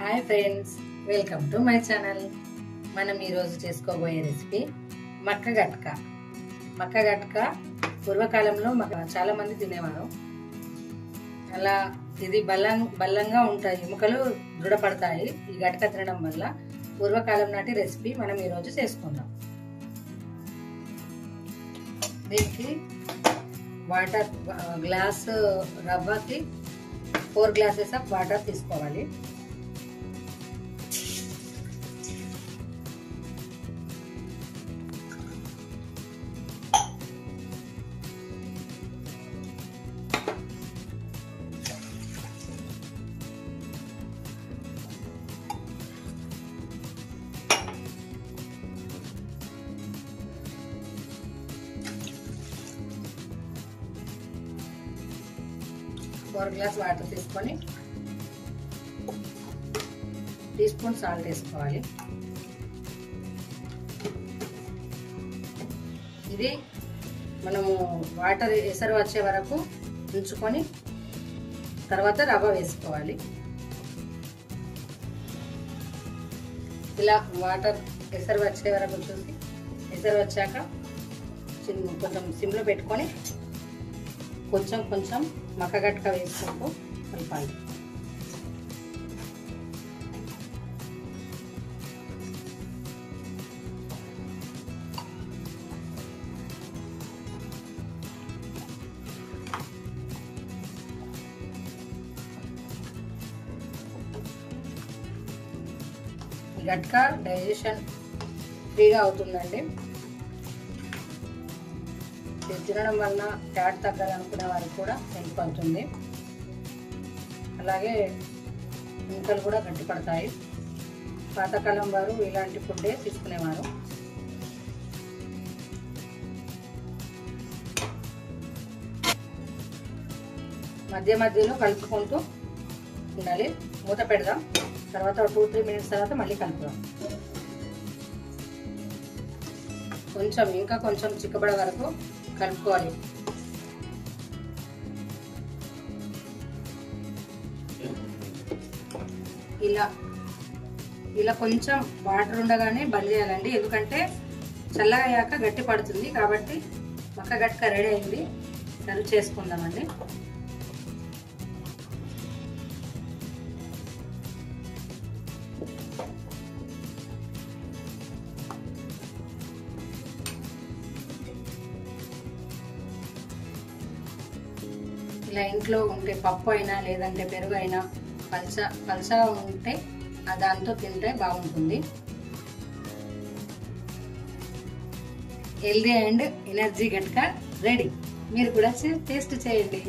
Hi friends, welcome to my channel. మనం ఈరోజు చేసుకోబోయే రెసిపీ మక్క గట్క. మక్క గట్క పూర్వకాలంలో చాలా మంది తినేవారు. అలా ఇది బలంగా ఉంటాయి, ఎముకలు దృఢపడతాయి. ఈ గట్క తినడం వల్ల పూర్వకాలం నాటి రెసిపీ మనం ఈరోజు చేసుకుందాం. దీనికి వాటర్ గ్లాస్ రవ్వకి 4 గ్లాసెస్ ఆఫ్ వాటర్ తీసుకోవాలి. గ్లాస్ వాటర్ తీసుకొని టీ స్పూన్ సాల్ట్ వేసుకోవాలి. ఇది మనము వాటర్ ఎసరు వచ్చే వరకు ఉంచుకొని తర్వాత రవ్వ వేసుకోవాలి. ఇలా వాటర్ ఎసరు వచ్చే వరకు చూసి ఎసరు వచ్చాక కొంచెం సిమ్లో పెట్టుకొని కొంచెం మక్క గట్క వేసుకుంటూ కలపాలి. ఈ గట్క డైజెషన్ ఫ్రీగా అవుతుందండి. తినడం వలన ఫ్యాట్ తగ్గాలనుకునే వారికి కూడా హెల్ప్ అవుతుంది. అలాగే ఎముకలు కూడా గట్టిపడతాయి. పాతకాలం వారు ఇలాంటి ఫుడ్డే తీసుకునేవారు. మధ్య మధ్యలో కలుపుకుంటూ ఉండాలి. మూత పెడదాం. తర్వాత 2-3 మినిట్స్ తర్వాత మళ్ళీ కలుపుదాం. ఇంకా కొంచెం చిక్కబడే వరకు కలుపుకోవాలి. ఇలా కొంచెం వాటర్ ఉండగానే బంద్ చేయాలండి, ఎందుకంటే చల్లగా అయ్యాక గట్టి పడుతుంది. కాబట్టి మక్క గట్క రెడీ అయింది, సర్వ్ చేసుకుందామండి. ఇలా ఇంట్లో ఉంటే పప్పు అయినా లేదంటే పెరుగు అయినా పల్చగా ఉంటే దాంతో తింటే బాగుంటుంది. హెల్దీ అండ్ ఎనర్జీ గట్క రెడీ. మీరు కూడా టేస్ట్ చేయండి.